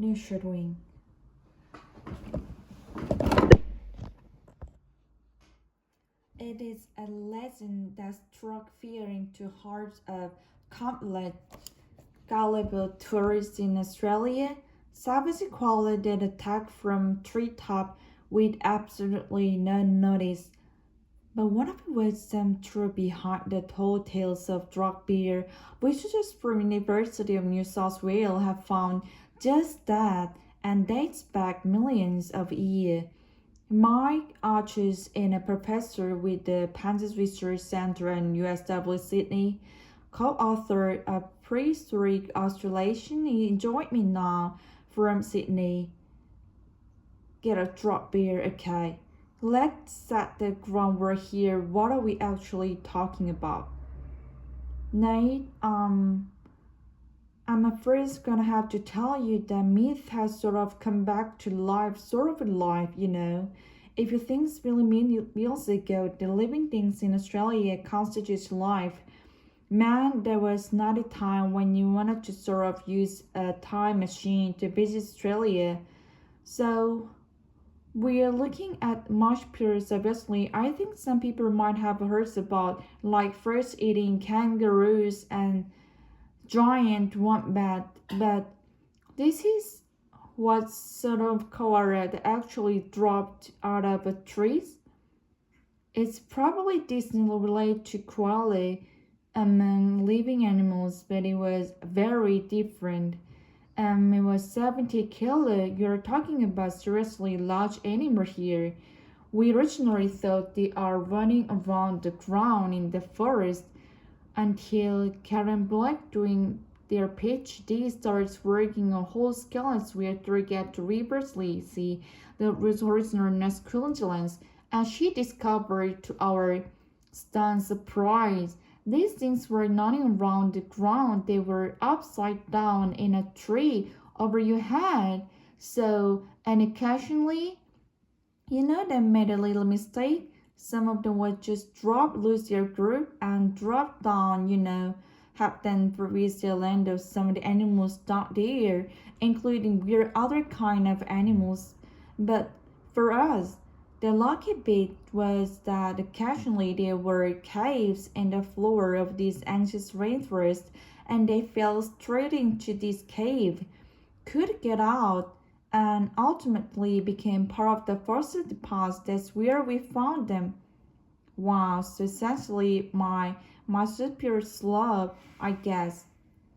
영어쉐도잉. It is a legend that struck fear into hearts of countless gullible tourists in Australia. Savage koala that attacked from treetop with absolutely no notice. But what if it was some truth behind the tall tales of drug beer? Researchers from University of New South Wales have found just that and dates back millions of years. Mike Arches, a professor with the Pandas Research Centre in USW Sydney, co-authored a prehistoric Australasian. He joined me now from Sydney. Get a drop beer, okay? Let's set the groundwork here. What are we actually talking about? Nate, I'm afraid I'm gonna have to tell you that myth has sort of come back to life, If you think really million years ago, the living things in Australia constitutes life. Man, there was not a time when you wanted to sort of use a time machine to visit Australia. So, we are looking at marsh periods, obviously. I think some people might have heard about like first eating kangaroos and giant wombat, but this is what sort of koala that actually dropped out of a tree. It's probably distantly related to koala among living animals, but it was very different. It was 70 kilo. You're talking about seriously large animal here. We originally thought they are running around the ground in the forest until Karen Black, doing their PhD, starts working on whole skeletons where they get to reversely see the original masculinity, and she discovered, to our stunned surprise, these things were not around the ground, they were upside down in a tree over your head. So, and occasionally, they made a little mistake. Some of them would just drop, lose their grip, and drop down, have then reached the land of some of the animals down there, including weird other kind of animals. But for us, the lucky bit was that occasionally there were caves in the floor of this ancient rainforest, and they fell straight into this cave, could get out, and ultimately became part of the fossil deposit. That's where we found them. Wow, so essentially my superior slob, I guess.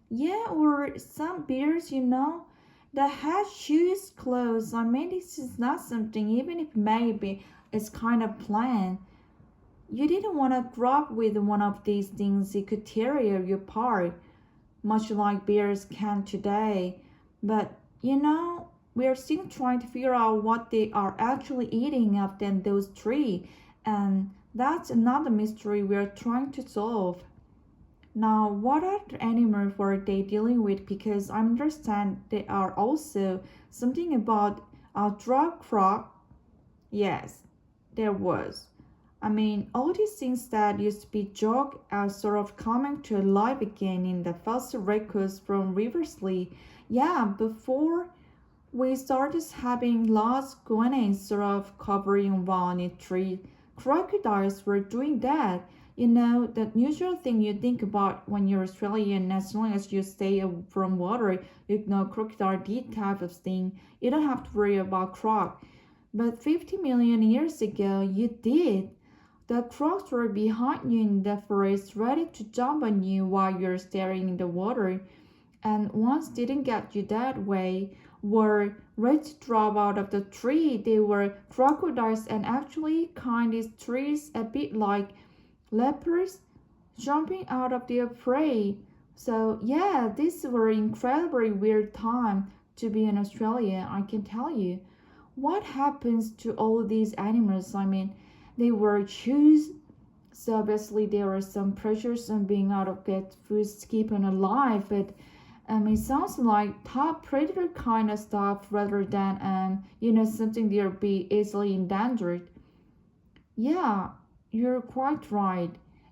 Yeah, or some bears, that has shoes, clothes. I mean, this is not something, even if maybe it's kind of planned. You didn't want to grow up with one of these things, it could tear you apart, much like bears can today. But, we are still trying to figure out what they are actually eating up in those trees. And that's another mystery we are trying to solve. Now, what other animals were they dealing with? Because I understand there are also something about a drug crop. Yes, there was. I mean, all these things that used to be joked are sort of coming to life again in the fossil records from Riversley. Yeah, before we started having large guanees sort of covering around a tree, crocodiles were doing that. The usual thing you think about when you're Australian, as long as you stay from water, crocodile, that type of thing. You don't have to worry about croc. But 50 million years ago, you did. The crocs were behind you in the forest, ready to jump on you while you're staring in the water. And once didn't get you that way, were ready to drop out of the tree. They were crocodiles and actually kind of trees, a bit like leopards jumping out of their prey. So yeah, this were incredibly weird time to be in Australia, I can tell you. What happens to all these animals? I mean, they were choose. So obviously there were some pressures on being out of get food to keep them alive, but it sounds like top predator kind of stuff rather than something they'll be easily endangered. Yeah, you're quite right.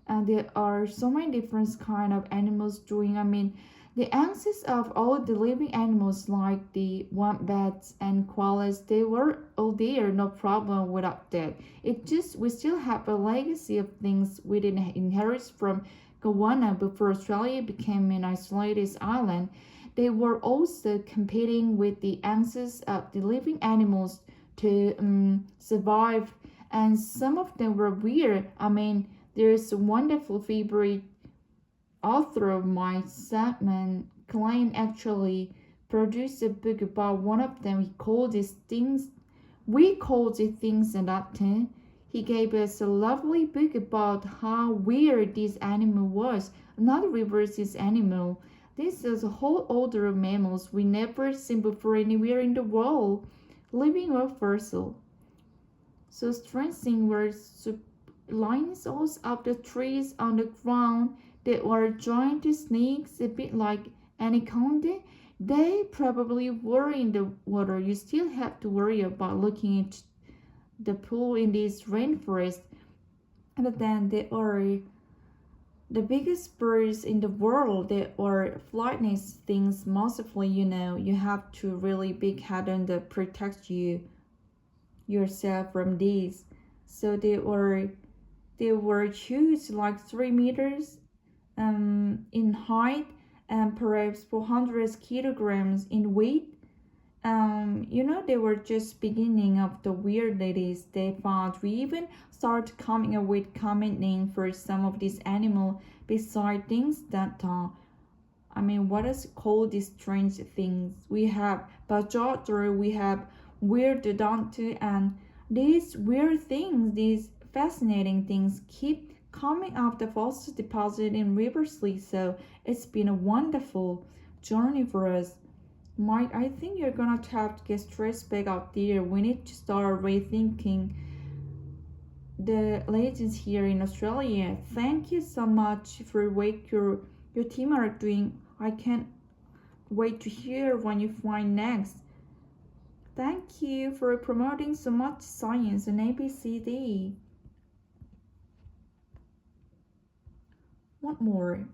And there are so many different kind of animals doing. I mean, The ancestors of all the living animals like the wombats and koalas, they were all there, no problem without that. It just we still have a legacy of things we didn't inherit from Guyana before Australia became an isolated island. They were also competing with the ancestors of the living animals to survive, and some of them were weird. I mean, there's a wonderful favorite author of my segment, Klein, actually produced a book about one of them. He called these things, we called it things and that. He gave us a lovely book about how weird this animal was. Not reverse this animal. This is a whole order of mammals we never seen before anywhere in the world, living or fossil. So strange things were lines all up the trees on the ground. They were giant snakes, a bit like anaconda. They probably were in the water. You still have to worry about looking at the pool in this rainforest. But then they are the biggest birds in the world. They are flightless things mostly, you have to really big head and protect yourself from these. So they were huge, like 3 meters in height and perhaps 400 kilograms in weight. They were just beginning of the weirdities they found. We even started coming up with common name for some of these animals beside things that what is called these strange things. We have bajotter, we have weird dodonto, and these weird things, these fascinating things keep coming up the fossil deposit in Riversley. So it's been a wonderful journey for us. Mike, I think you're gonna have to get stressed back out there. We need to start rethinking the legends here in Australia. Thank you so much for what your team are doing. I can't wait to hear when you find next. Thank you for promoting so much science on ABCD. What more?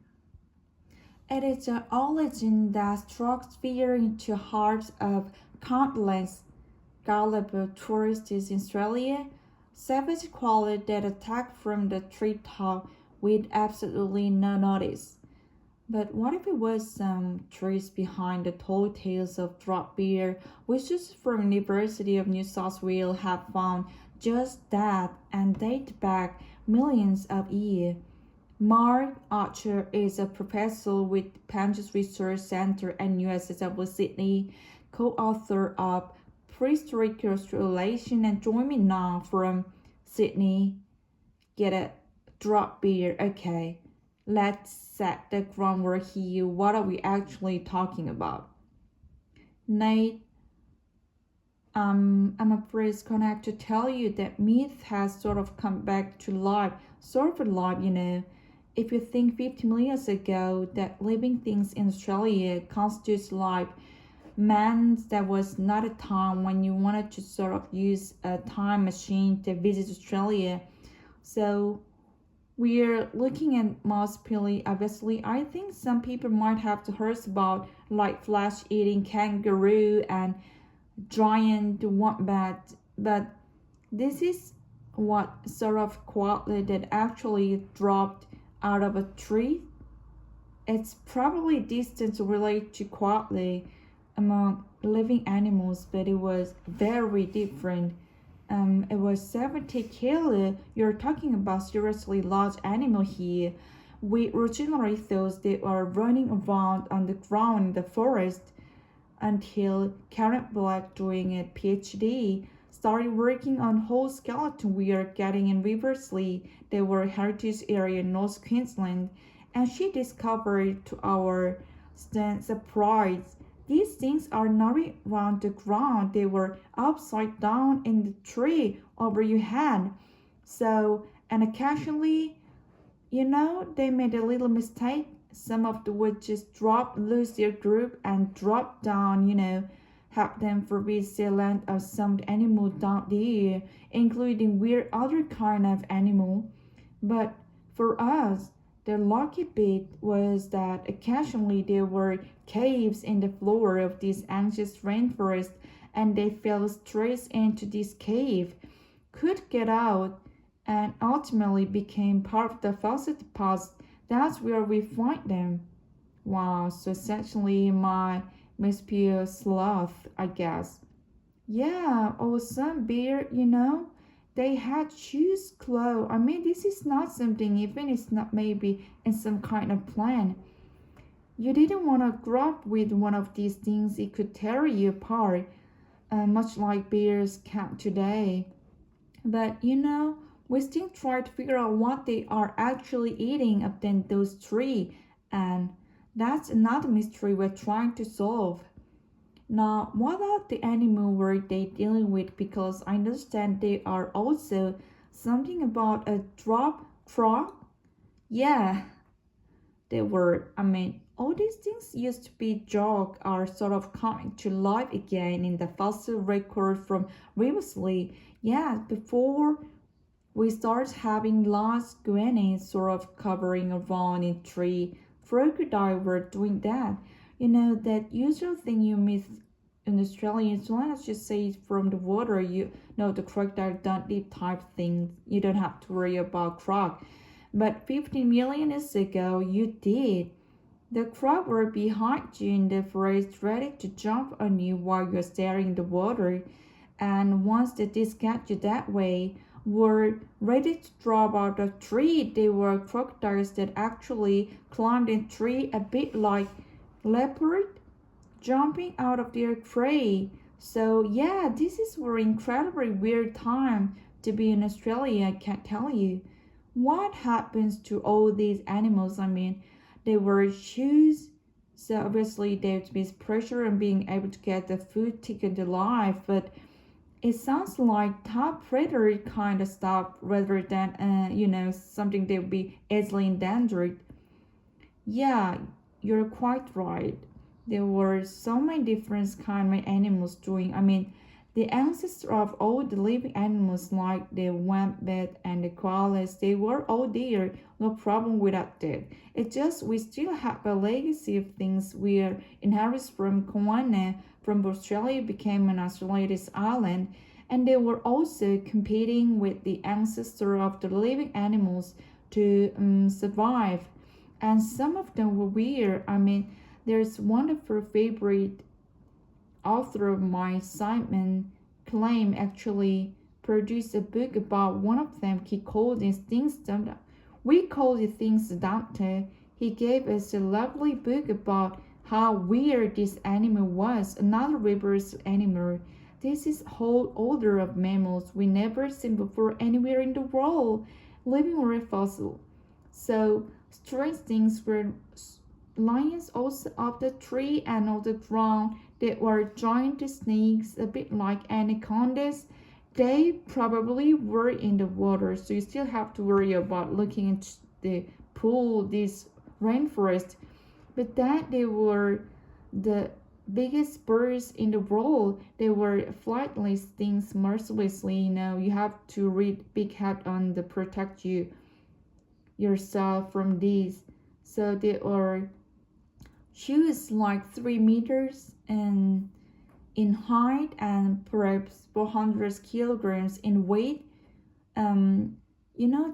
It is an origin that struck fear into hearts of countless gullible tourists in Australia. Savage koalas that attack from the treetop with absolutely no notice. But what if it was some trees behind the tall tales of drop bear, which is from University of New South Wales have found just that and date back millions of years. Mark Archer is a professor with Panges Research Center at USSW Sydney, co-author of Prehistoric Australasian, and join me now from Sydney. Get it? Drop beer. Okay, let's set the groundwork here. What are we actually talking about? Nate, I'm afraid it's gonna have to tell you that myth has sort of come back to life, sort of alive. If you think 50 million years ago that living things in Australia constitutes life, man, there was not a time when you wanted to sort of use a time machine to visit Australia. So we're looking at most purely, obviously. I think some people might have to heard about like flesh-eating kangaroo and giant wombat, but this is what sort of koala that actually dropped out of a tree. It's probably distant related to koala among living animals, but it was very different. It was 70 kilo. You're talking about seriously large animal here. We originally thought they were running around on the ground in the forest until Karen Black, doing a PhD, started working on whole skeleton we are getting in Riversley. They were heritage area in North Queensland, and she discovered to our surprise these things are not around the ground. They were upside down in the tree over your head. So, and occasionally, they made a little mistake. Some of the would just drop, lose their group and drop down, help them forbid the land of some animal down there, including weird other kind of animal. But for us, The lucky bit was that occasionally there were caves in the floor of this ancient rainforest, and they fell straight into this cave, could get out, and ultimately became part of the fossil deposit. That's where we find them. Wow, so essentially my must be a sloth, I guess. Yeah, or some bear. They had shoes, clothes. I mean, this is not something, even it's not maybe in some kind of plan. You didn't want to grow up with one of these things, it could tear you apart, much like bears can today. But we still try to figure out what they are actually eating up in those trees, and that's another mystery we're trying to solve. Now, what are the animal were they dealing with? Because I understand they are also something about a drop frog. Yeah, they were. I mean, all these things used to be joke are sort of coming to life again in the fossil record from previously. Yeah, before we start having large guaneas sort of covering around in tree. Crocodile were doing that. That usual thing you miss in Australia, as long as you say from the water, you know the crocodile don't eat type things. You don't have to worry about croc. But 15 million years ago, you did. The croc were behind you in the forest, ready to jump on you while you're staring in the water. And once they did catch you that way, were ready to drop out of the tree. They were crocodiles that actually climbed a tree a bit like leopard jumping out of their prey. So yeah, this is an incredibly weird time to be in Australia, I can't tell you. What happens to all these animals? I mean, they wear shoes, so obviously they miss pressure and being able to get the food taken to life, but it sounds like top predator kind of stuff rather than something that would be easily endangered. Yeah, you're quite right. There were so many different kind of animals doing. I mean, the ancestor of all the living animals like the wombat and the koalas, they were all there. No problem with that. It's just we still have a legacy of things we are inherited from Koana, from Australia became an isolated island, and they were also competing with the ancestor of the living animals to survive. And some of them were weird. I mean, there's wonderful favorite author of mine, Simon Claim, actually produced a book about one of them. He called these things we call the things Dante. He gave us a lovely book about how weird this animal was, another reverse animal. This is whole order of mammals we never seen before anywhere in the world, living or a fossil. So strange things were lions also of the tree and of the ground. They were giant snakes, a bit like anacondas. They probably were in the water, so you still have to worry about looking into the pool, this rainforest. But that they were the biggest birds in the world. They were flightless things mercilessly. You have to read big hat on to protect yourself from these. So they are shoes like 3 meters and in height and perhaps 400 kilograms in weight.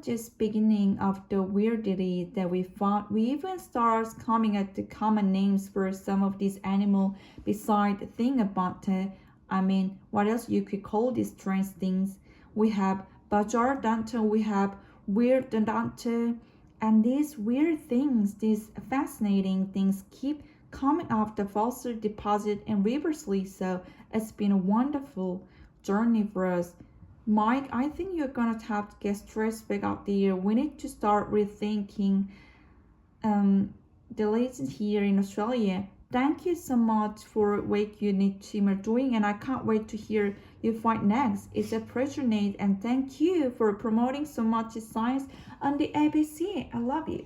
Just beginning of the weirdity that we found, we even start coming at the common names for some of these animal beside the thing about it. I mean, what else you could call these strange things? We have bajar dante, we have weird dante, and these weird things, these fascinating things keep coming off the fossil deposit and reversely. So it's been a wonderful journey for us. Mike, I think you're gonna have to get stressed back out there. We need to start rethinking the lessons here in Australia. Thank you so much for what you need team are doing, and I can't wait to hear you find next. It's a pleasure, Nate, and thank you for promoting so much science on the ABC. I love you.